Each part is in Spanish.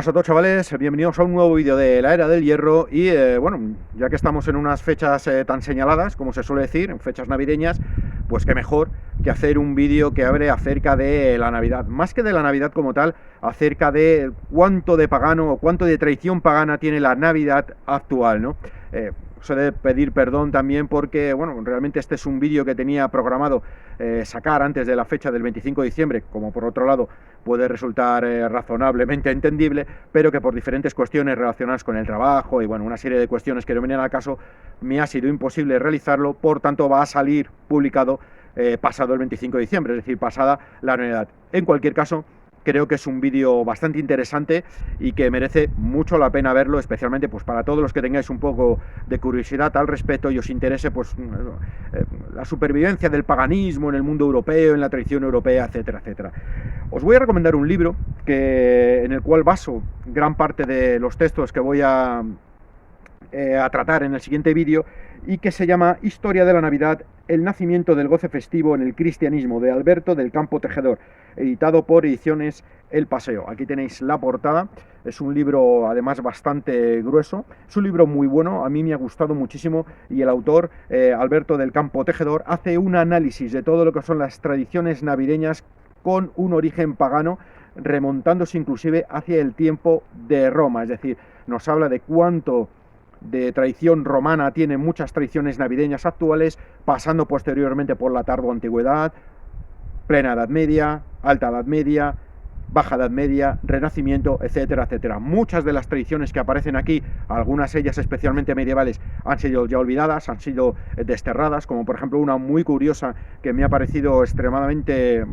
buenas a todos, chavales, bienvenidos a un nuevo vídeo de la Era del Hierro. Y bueno, ya que estamos en unas fechas tan señaladas, como se suele decir, en fechas navideñas, pues qué mejor que hacer un vídeo que hable acerca de la Navidad, más que de la Navidad como tal, acerca de cuánto de pagano o cuánto de tradición pagana tiene la Navidad actual, ¿no? Os he de pedir perdón también porque, bueno, realmente este es un vídeo que tenía programado sacar antes de la fecha del 25 de diciembre, como por otro lado puede resultar razonablemente entendible, pero que por diferentes cuestiones relacionadas con el trabajo y, bueno, una serie de cuestiones que no venían al caso, me ha sido imposible realizarlo. Por tanto, va a salir publicado pasado el 25 de diciembre, es decir, pasada la Navidad. En cualquier caso, creo que es un vídeo bastante interesante y que merece mucho la pena verlo, especialmente pues para todos los que tengáis un poco de curiosidad al respecto y os interese pues la supervivencia del paganismo en el mundo europeo, en la tradición europea, etcétera, etcétera. Os voy a recomendar un libro en el cual baso gran parte de los textos que voy a tratar en el siguiente vídeo, y que se llama Historia de la Navidad, el nacimiento del goce festivo en el cristianismo, de Alberto del Campo Tejedor, editado por Ediciones El Paseo. Aquí tenéis la portada. Es un libro además bastante grueso, es un libro muy bueno, a mí me ha gustado muchísimo, y el autor, Alberto del Campo Tejedor, hace un análisis de todo lo que son las tradiciones navideñas con un origen pagano, remontándose inclusive hacia el tiempo de Roma, es decir, nos habla de cuánto de tradición romana tiene muchas tradiciones navideñas actuales, pasando posteriormente por la tardoantigüedad, plena Edad Media, Alta Edad Media, Baja Edad Media, Renacimiento, etcétera, etcétera. Muchas de las tradiciones que aparecen aquí, algunas de ellas especialmente medievales, han sido ya olvidadas, han sido desterradas, como por ejemplo una muy curiosa que me ha parecido extremadamente,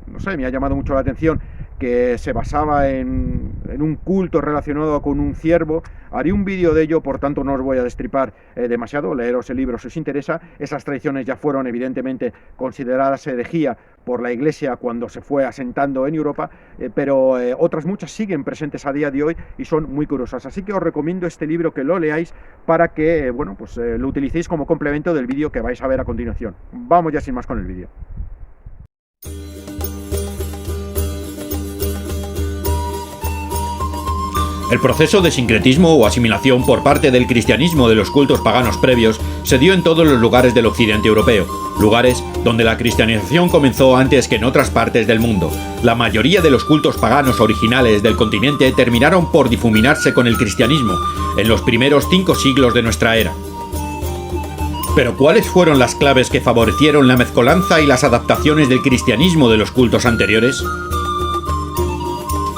no sé, me ha llamado mucho la atención, que se basaba en un culto relacionado con un ciervo. Haré un vídeo de ello, por tanto no os voy a destripar demasiado, leeros el libro si os interesa. Esas tradiciones ya fueron evidentemente consideradas herejía por la Iglesia cuando se fue asentando en Europa, pero otras muchas siguen presentes a día de hoy y son muy curiosas. Así que os recomiendo este libro, que lo leáis para que bueno, pues, lo utilicéis como complemento del vídeo que vais a ver a continuación. Vamos ya sin más con el vídeo. El proceso de sincretismo o asimilación por parte del cristianismo de los cultos paganos previos se dio en todos los lugares del occidente europeo, lugares donde la cristianización comenzó antes que en otras partes del mundo. La mayoría de los cultos paganos originales del continente terminaron por difuminarse con el cristianismo en los primeros 5 siglos de nuestra era. Pero ¿cuáles fueron las claves que favorecieron la mezcolanza y las adaptaciones del cristianismo de los cultos anteriores?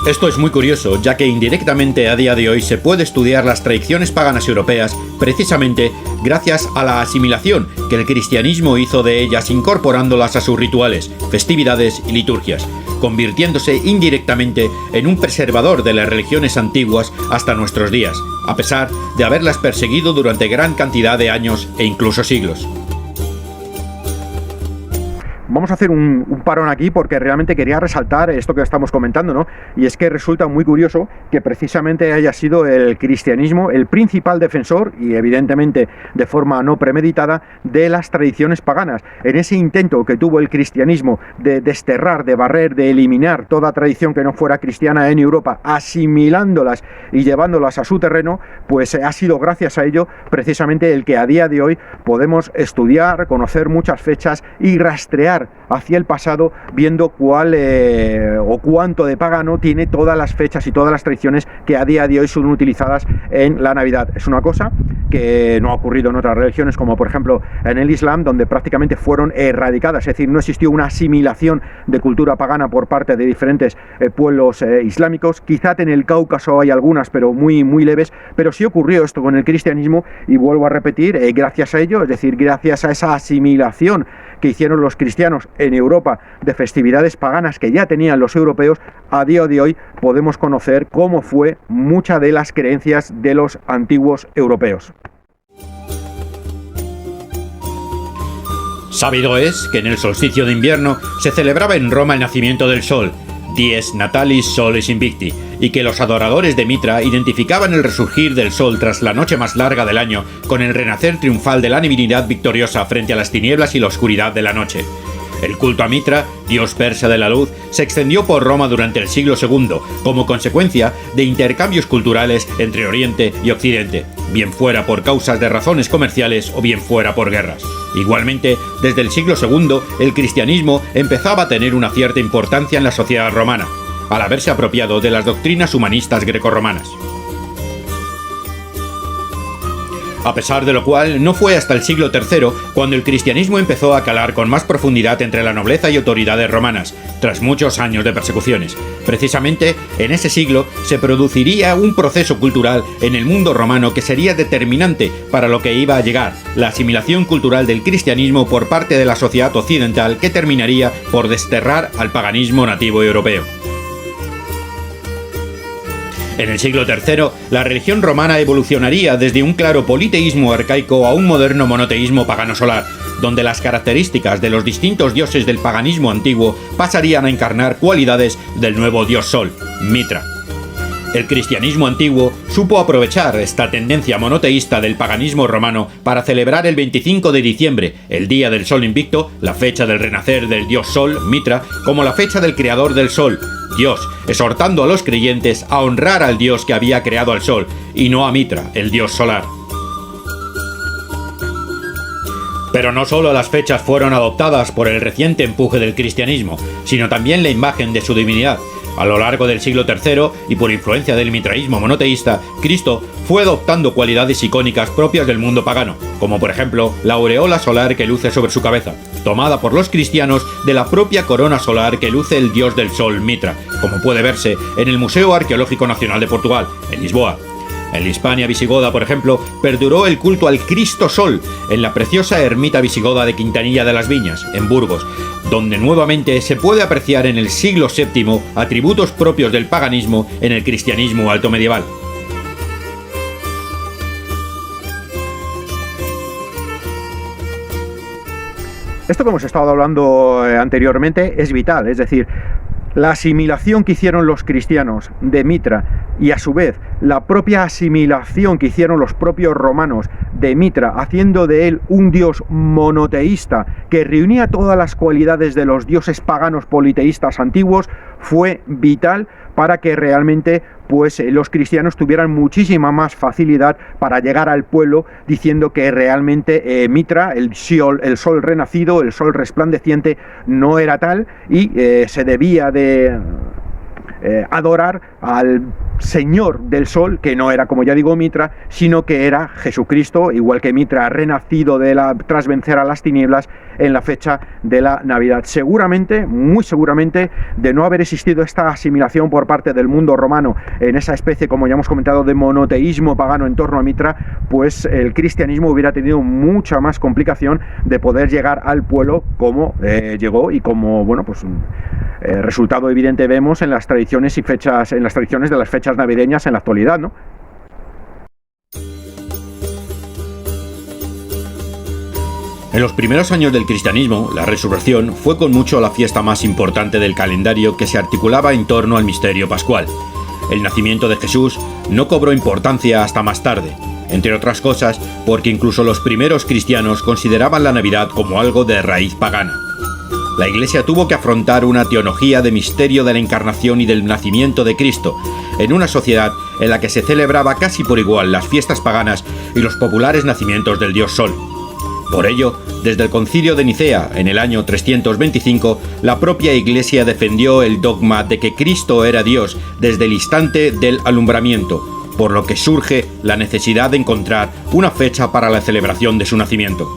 Esto es muy curioso, ya que indirectamente a día de hoy se puede estudiar las tradiciones paganas europeas precisamente gracias a la asimilación que el cristianismo hizo de ellas, incorporándolas a sus rituales, festividades y liturgias, convirtiéndose indirectamente en un preservador de las religiones antiguas hasta nuestros días, a pesar de haberlas perseguido durante gran cantidad de años e incluso siglos. Vamos a hacer un parón aquí porque realmente quería resaltar esto que estamos comentando, ¿no? Y es que resulta muy curioso que precisamente haya sido el cristianismo el principal defensor, y evidentemente de forma no premeditada, de las tradiciones paganas. En ese intento que tuvo el cristianismo de desterrar, de barrer, de eliminar toda tradición que no fuera cristiana en Europa, asimilándolas y llevándolas a su terreno, pues ha sido gracias a ello precisamente el que a día de hoy podemos estudiar, conocer muchas fechas y rastrear hacia el pasado, viendo cuál o cuánto de pagano tiene todas las fechas y todas las tradiciones que a día de hoy son utilizadas en la Navidad. Es una cosa que no ha ocurrido en otras religiones, como por ejemplo en el Islam, donde prácticamente fueron erradicadas, es decir, no existió una asimilación de cultura pagana por parte de diferentes pueblos islámicos. Quizá en el Cáucaso hay algunas, pero muy, muy leves, pero sí ocurrió esto con el cristianismo, y vuelvo a repetir, gracias a ello, es decir, gracias a esa asimilación que hicieron los cristianos en Europa de festividades paganas que ya tenían los europeos, a día de hoy podemos conocer cómo fue muchas de las creencias de los antiguos europeos. Sabido es que en el solsticio de invierno se celebraba en Roma el nacimiento del sol, Dies Natalis Solis Invicti, y que los adoradores de Mitra identificaban el resurgir del sol tras la noche más larga del año con el renacer triunfal de la divinidad victoriosa frente a las tinieblas y la oscuridad de la noche. El culto a Mitra, dios persa de la luz, se extendió por Roma durante el siglo II, como consecuencia de intercambios culturales entre Oriente y Occidente, bien fuera por causas de razones comerciales o bien fuera por guerras. Igualmente, desde el siglo II, el cristianismo empezaba a tener una cierta importancia en la sociedad romana, al haberse apropiado de las doctrinas humanistas grecorromanas. A pesar de lo cual, no fue hasta el siglo III cuando el cristianismo empezó a calar con más profundidad entre la nobleza y autoridades romanas, tras muchos años de persecuciones. Precisamente en ese siglo se produciría un proceso cultural en el mundo romano que sería determinante para lo que iba a llegar, la asimilación cultural del cristianismo por parte de la sociedad occidental, que terminaría por desterrar al paganismo nativo europeo. En el siglo III, la religión romana evolucionaría desde un claro politeísmo arcaico a un moderno monoteísmo pagano solar, donde las características de los distintos dioses del paganismo antiguo pasarían a encarnar cualidades del nuevo dios Sol, Mitra. El cristianismo antiguo supo aprovechar esta tendencia monoteísta del paganismo romano para celebrar el 25 de diciembre, el día del Sol invicto, la fecha del renacer del dios Sol, Mitra, como la fecha del creador del Sol, Dios, exhortando a los creyentes a honrar al Dios que había creado al Sol, y no a Mitra, el dios solar. Pero no solo las fechas fueron adoptadas por el reciente empuje del cristianismo, sino también la imagen de su divinidad. A lo largo del siglo III, y por influencia del mitraísmo monoteísta, Cristo fue adoptando cualidades icónicas propias del mundo pagano, como por ejemplo la aureola solar que luce sobre su cabeza, tomada por los cristianos de la propia corona solar que luce el dios del sol Mitra, como puede verse en el Museo Arqueológico Nacional de Portugal, en Lisboa. En la Hispania visigoda, por ejemplo, perduró el culto al Cristo Sol en la preciosa ermita visigoda de Quintanilla de las Viñas, en Burgos, donde nuevamente se puede apreciar en el siglo VII atributos propios del paganismo en el cristianismo alto medieval. Esto que hemos estado hablando anteriormente es vital, es decir, la asimilación que hicieron los cristianos de Mitra y a su vez la propia asimilación que hicieron los propios romanos de Mitra, haciendo de él un dios monoteísta que reunía todas las cualidades de los dioses paganos politeístas antiguos, fue vital para que realmente los cristianos tuvieran muchísima más facilidad para llegar al pueblo, diciendo que realmente Mitra, el sol renacido, el sol resplandeciente, no era tal y se debía de adorar al Señor del Sol, que no era, como ya digo, Mitra, sino que era Jesucristo, igual que Mitra, renacido tras vencer a las tinieblas en la fecha de la Navidad. Seguramente, muy seguramente, de no haber existido esta asimilación por parte del mundo romano en esa especie, como ya hemos comentado, de monoteísmo pagano en torno a Mitra, pues el cristianismo hubiera tenido mucha más complicación de poder llegar al pueblo como llegó y como, bueno, pues resultado evidente vemos en las tradiciones y fechas, en las tradiciones de las fechas navideñas en la actualidad, ¿no? En los primeros años del cristianismo, la resurrección fue con mucho la fiesta más importante del calendario, que se articulaba en torno al misterio pascual. El nacimiento de Jesús no cobró importancia hasta más tarde, entre otras cosas porque incluso los primeros cristianos consideraban la Navidad como algo de raíz pagana. La Iglesia tuvo que afrontar una teología de misterio de la encarnación y del nacimiento de Cristo, en una sociedad en la que se celebraba casi por igual las fiestas paganas y los populares nacimientos del dios Sol. Por ello, desde el Concilio de Nicea, en el año 325, la propia Iglesia defendió el dogma de que Cristo era Dios desde el instante del alumbramiento, por lo que surge la necesidad de encontrar una fecha para la celebración de su nacimiento.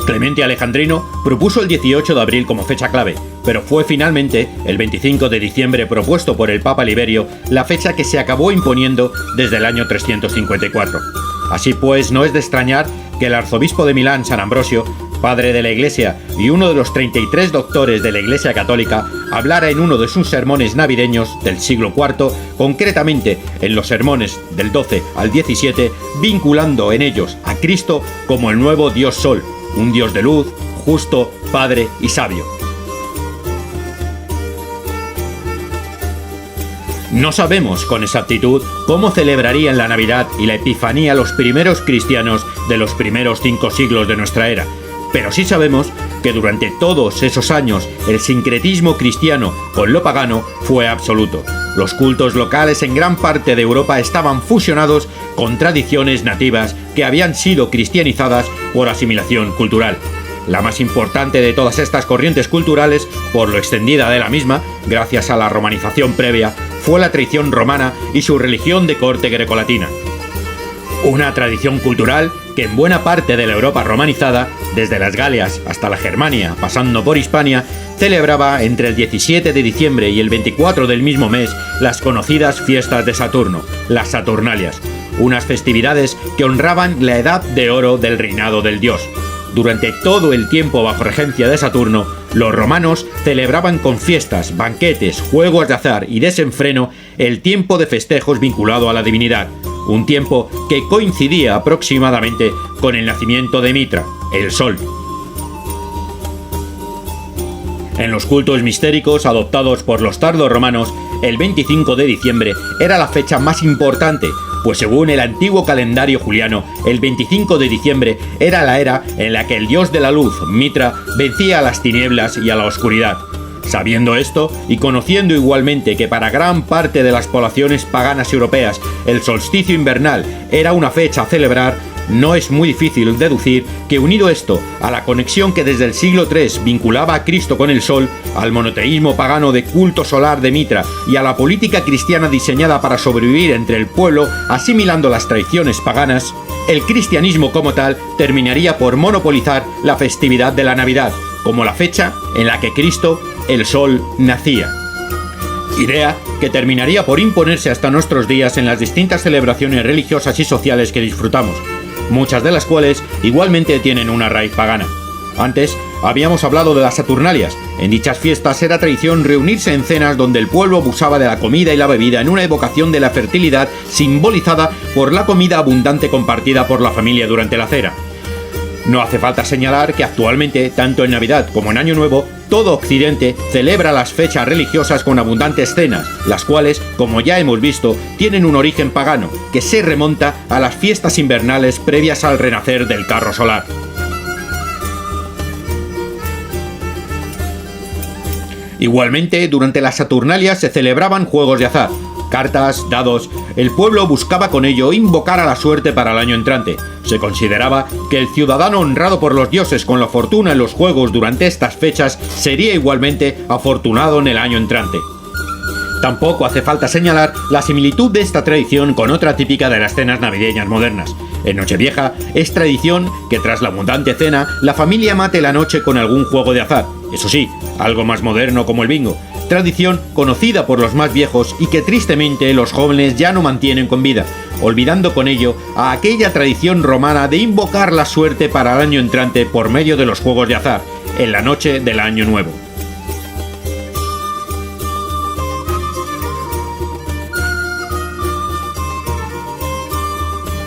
Clemente Alejandrino propuso el 18 de abril como fecha clave, pero fue finalmente el 25 de diciembre propuesto por el Papa Liberio la fecha que se acabó imponiendo desde el año 354. Así pues, no es de extrañar que el arzobispo de Milán, San Ambrosio, padre de la Iglesia y uno de los 33 doctores de la Iglesia Católica, hablara en uno de sus sermones navideños del siglo IV, concretamente en los sermones del 12 al 17, vinculando en ellos a Cristo como el nuevo Dios Sol, un Dios de luz, justo, Padre y sabio. No sabemos con exactitud cómo celebrarían la Navidad y la Epifanía los primeros cristianos de los primeros 5 siglos de nuestra era, Pero sí sabemos que durante todos esos años el sincretismo cristiano con lo pagano fue absoluto. Los cultos locales en gran parte de Europa estaban fusionados con tradiciones nativas que habían sido cristianizadas por asimilación cultural. La más importante de todas estas corrientes culturales, por lo extendida de la misma, gracias a la romanización previa, fue la tradición romana y su religión de corte grecolatina. Una tradición cultural que en buena parte de la Europa romanizada, desde las Galias hasta la Germania, pasando por Hispania, celebraba entre el 17 de diciembre y el 24 del mismo mes las conocidas fiestas de Saturno, las Saturnalias, unas festividades que honraban la edad de oro del reinado del dios. Durante todo el tiempo bajo regencia de Saturno, los romanos celebraban con fiestas, banquetes, juegos de azar y desenfreno el tiempo de festejos vinculado a la divinidad, un tiempo que coincidía aproximadamente con el nacimiento de Mitra, el Sol. En los cultos mistéricos adoptados por los tardorromanos, el 25 de diciembre era la fecha más importante, pues según el antiguo calendario juliano, el 25 de diciembre era la era en la que el dios de la luz, Mitra, vencía a las tinieblas y a la oscuridad. Sabiendo esto, y conociendo igualmente que para gran parte de las poblaciones paganas europeas el solsticio invernal era una fecha a celebrar, no es muy difícil deducir que, unido esto a la conexión que desde el siglo III vinculaba a Cristo con el Sol, al monoteísmo pagano de culto solar de Mitra y a la política cristiana diseñada para sobrevivir entre el pueblo asimilando las tradiciones paganas, el cristianismo como tal terminaría por monopolizar la festividad de la Navidad, como la fecha en la que Cristo, el Sol, nacía. Idea que terminaría por imponerse hasta nuestros días en las distintas celebraciones religiosas y sociales que disfrutamos, muchas de las cuales igualmente tienen una raíz pagana. Antes habíamos hablado de las Saturnalias. En dichas fiestas era tradición reunirse en cenas donde el pueblo abusaba de la comida y la bebida en una evocación de la fertilidad simbolizada por la comida abundante compartida por la familia durante la cena. No hace falta señalar que actualmente, tanto en Navidad como en Año Nuevo, todo Occidente celebra las fechas religiosas con abundantes cenas, las cuales, como ya hemos visto, tienen un origen pagano, que se remonta a las fiestas invernales previas al renacer del carro solar. Igualmente, durante las Saturnalias se celebraban juegos de azar, cartas, dados. El pueblo buscaba con ello invocar a la suerte para el año entrante. Se consideraba que el ciudadano honrado por los dioses con la fortuna en los juegos durante estas fechas sería igualmente afortunado en el año entrante. Tampoco hace falta señalar la similitud de esta tradición con otra típica de las cenas navideñas modernas. En Nochevieja es tradición que tras la abundante cena la familia mate la noche con algún juego de azar, eso sí, algo más moderno como el bingo, tradición conocida por los más viejos y que tristemente los jóvenes ya no mantienen con vida, olvidando con ello a aquella tradición romana de invocar la suerte para el año entrante por medio de los juegos de azar, en la noche del Año Nuevo.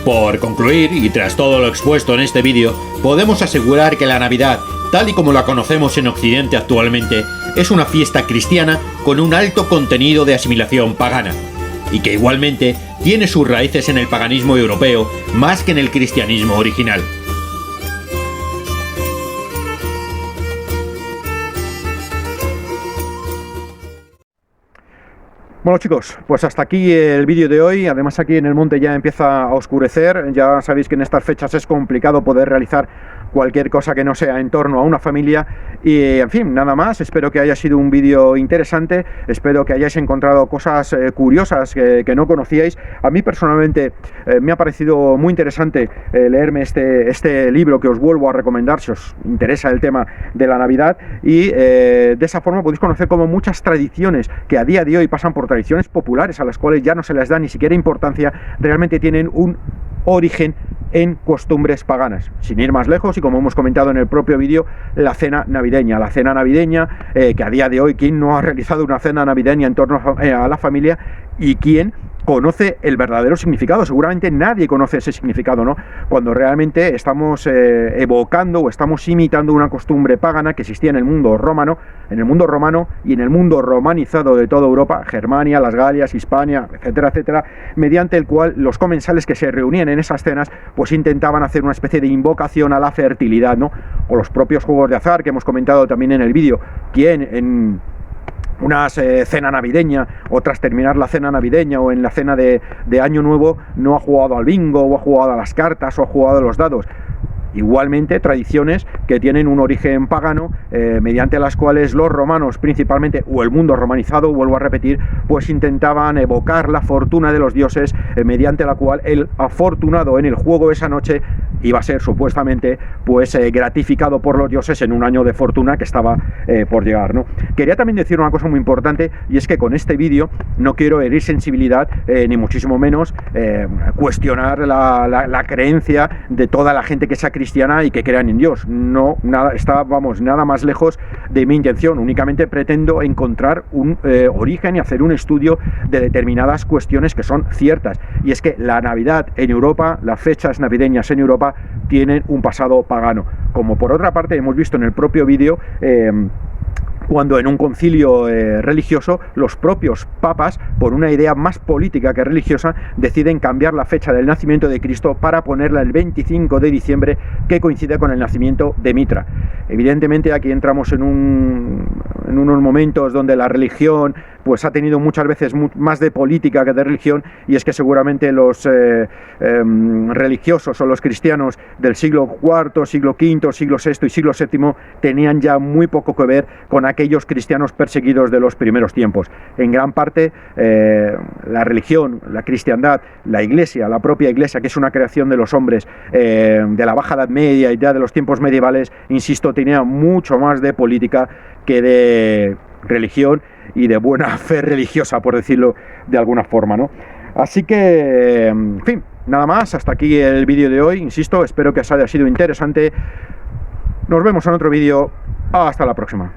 Por concluir, y tras todo lo expuesto en este vídeo, podemos asegurar que la Navidad, tal y como la conocemos en Occidente actualmente, es una fiesta cristiana con un alto contenido de asimilación pagana, y que igualmente tiene sus raíces en el paganismo europeo más que en el cristianismo original. Bueno chicos, pues hasta aquí el vídeo de hoy. Además aquí en el monte ya empieza a oscurecer. Ya sabéis que en estas fechas es complicado poder realizar cualquier cosa que no sea en torno a una familia. Y en fin, nada más. Espero que haya sido un vídeo interesante. Espero que hayáis encontrado cosas curiosas que no conocíais. A mí personalmente me ha parecido muy interesante leerme este libro que os vuelvo a recomendar si os interesa el tema de la Navidad. Y de esa forma podéis conocer como muchas tradiciones que a día de hoy pasan por tradiciones populares a las cuales ya no se les da ni siquiera importancia, realmente tienen un origen en costumbres paganas. Sin ir más lejos, y como hemos comentado en el propio vídeo, la cena navideña. La cena navideña, que a día de hoy, ¿quién no ha realizado una cena navideña en torno a la familia? Y quién conoce el verdadero significado. Seguramente nadie conoce ese significado, ¿no? Cuando realmente estamos evocando o estamos imitando una costumbre pagana que existía en el mundo romano y en el mundo romanizado de toda Europa, Germania, las Galias, Hispania, etcétera, etcétera, mediante el cual los comensales que se reunían en esas cenas pues intentaban hacer una especie de invocación a la fertilidad, ¿no? O los propios juegos de azar que hemos comentado también en el vídeo. ¿Quién en una cena navideña o tras terminar la cena navideña o en la cena de Año Nuevo no ha jugado al bingo o ha jugado a las cartas o ha jugado a los dados? Igualmente, tradiciones que tienen un origen pagano, mediante las cuales los romanos principalmente, o el mundo romanizado, vuelvo a repetir, pues intentaban evocar la fortuna de los dioses, mediante la cual el afortunado en el juego esa noche iba a ser supuestamente pues gratificado por los dioses en un año de fortuna que estaba por llegar, ¿no? Quería también decir una cosa muy importante, y es que con este vídeo no quiero herir sensibilidad, ni muchísimo menos cuestionar la creencia de toda la gente que sea cristiana y que crean en Dios. No, nada, está, vamos, nada más lejos de mi intención. Únicamente pretendo encontrar un origen y hacer un estudio de determinadas cuestiones que son ciertas. Y es que la Navidad en Europa, las fechas navideñas en Europa, tienen un pasado pagano. Como por otra parte hemos visto en el propio vídeo, cuando en un concilio religioso los propios papas, por una idea más política que religiosa, deciden cambiar la fecha del nacimiento de Cristo para ponerla el 25 de diciembre, que coincide con el nacimiento de Mitra. Evidentemente aquí entramos en unos momentos donde la religión pues ha tenido muchas veces más de política que de religión, y es que seguramente los religiosos o los cristianos del siglo IV, siglo V, siglo VI y siglo VII tenían ya muy poco que ver con aquellos cristianos perseguidos de los primeros tiempos. En gran parte la religión, la cristiandad, la iglesia, la propia iglesia, que es una creación de los hombres de la Baja Edad Media y ya de los tiempos medievales, insisto, tenía mucho más de política que de religión y de buena fe religiosa, por decirlo de alguna forma, ¿no? Así que, en fin, nada más, hasta aquí el vídeo de hoy. Insisto, espero que os haya sido interesante. Nos vemos en otro vídeo. Hasta la próxima.